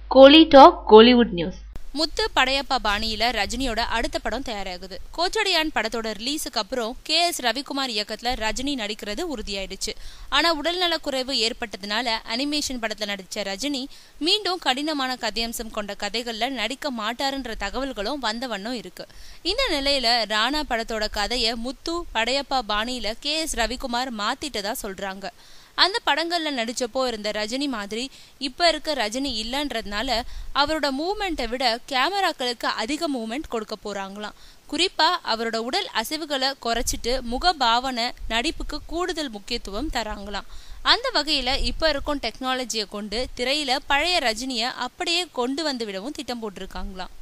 கோலி talk Kollywood news. முத்து படையப்பா பாணியில ரஜினியோட அடுத்த படம் தயாராகுது. கோச்சடையான் படத்தோட ரிலீஸுக்கு அப்புறம் KS ரவிக்குமார் இயக்கத்துல ரஜினி நடிக்கிறது உறுதியாயிடுச்சு. ஆனா உடல்நலக்குறைவு ஏற்பட்டதுனால அனிமேஷன் படத்துல நடிச்ச ரஜினி மீண்டும் கடினமான கதையம்சம் கொண்ட கதைகள்ல நடிக்க மாட்டாருன்ற தகவல்களும் வந்த வண்ணம் இருக்கு. இந்த நிலையில ராணா படத்தோட கதைய முத்து படையப்பா பாணியில KS ரவிக்குமார் மாத்திட்டதா சொல்றாங்க. அந்த படங்கள்ல நடிச்சப்போ இருந்த ரஜினி மாதிரி இப்ப இருக்க ரஜினி இல்லன்றதுனால அவரோட மூவ்மெண்ட்டை விட கேமராக்களுக்கு அதிக மூவ்மெண்ட் கொடுக்க போறாங்களாம். குறிப்பா அவரோட உடல் அசைவுகளை குறைச்சிட்டு முக பாவனை நடிப்புக்கு கூடுதல் முக்கியத்துவம் தராங்களாம். அந்த வகையில இப்ப இருக்கும் டெக்னாலஜியை கொண்டு திரையில பழைய ரஜினிய அப்படியே கொண்டு வந்து விடவும் திட்டம் போட்டிருக்காங்களாம்.